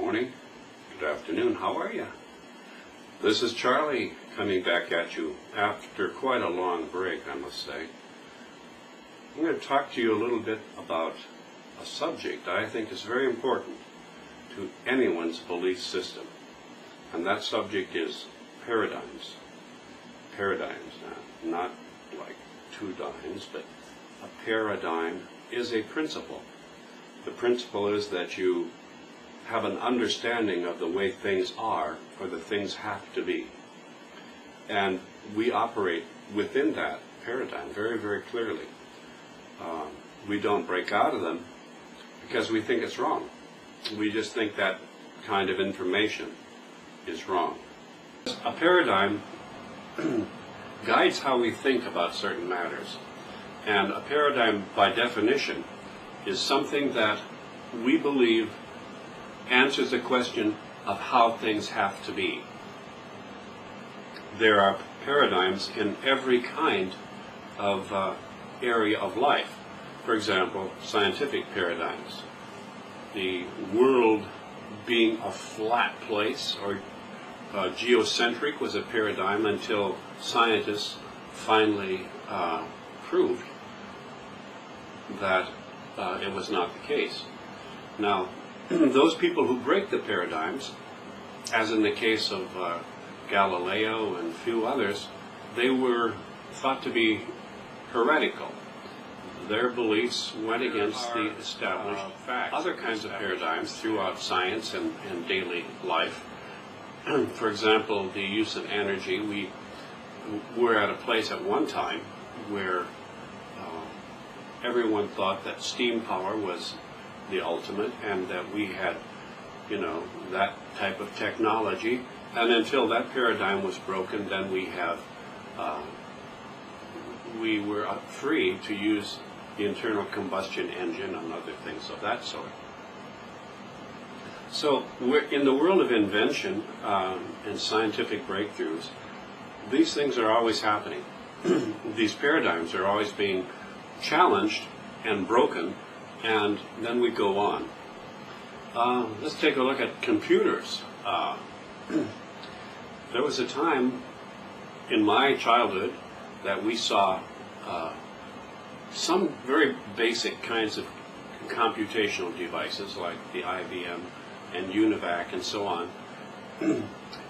morning, good afternoon, how are you? This is Charlie coming back at you after quite a long break, I must say. I'm going to talk to you a little bit about a subject I think is very important to anyone's belief system, and that subject is paradigms. Paradigms, not like two dimes, but a paradigm is a principle. The principle is that you have an understanding of the way things are, or the things have to be. And we operate within that paradigm very, very clearly. We don't break out of them because we think it's wrong. We just think that kind of information is wrong. A paradigm guides how we think about certain matters. And a paradigm, by definition, is something that we believe answers the question of how things have to be. There are paradigms in every kind of area of life. For example, scientific paradigms. The world being a flat place or geocentric was a paradigm until scientists finally proved that it was not the case. Now, those people who break the paradigms, as in the case of Galileo and a few others, they were thought to be heretical. Their beliefs went against the established facts. Other kinds of paradigms throughout science and daily life, for example, the use of energy. We were at a place at one time where everyone thought that steam power was the ultimate, and that we had, that type of technology. And until that paradigm was broken, then we were free to use the internal combustion engine and other things of that sort. So we're in the world of invention and scientific breakthroughs. These things are always happening. These paradigms are always being challenged and broken, and then we go on. Let's take a look at computers. There was a time in my childhood that we saw some very basic kinds of computational devices like the IBM and UNIVAC and so on.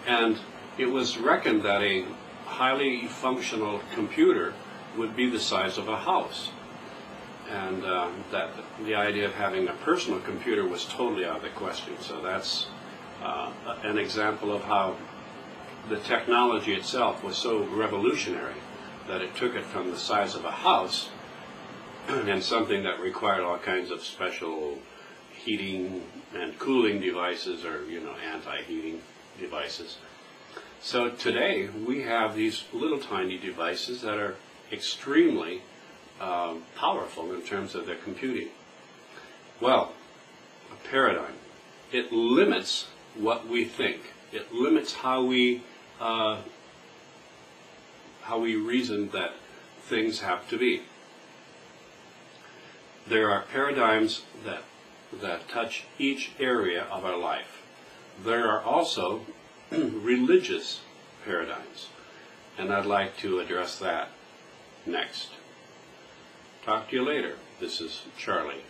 And it was reckoned that a highly functional computer would be the size of a house. And that the idea of having a personal computer was totally out of the question. So that's an example of how the technology itself was so revolutionary that it took it from the size of a house and something that required all kinds of special heating and cooling devices, or anti-heating devices. So today we have these little tiny devices that are extremely powerful in terms of their computing. Well, a paradigm, it limits what we think. It limits how we reason that things have to be. There are paradigms that touch each area of our life. There are also religious paradigms, and I'd like to address that next. Talk to you later. This is Charlie.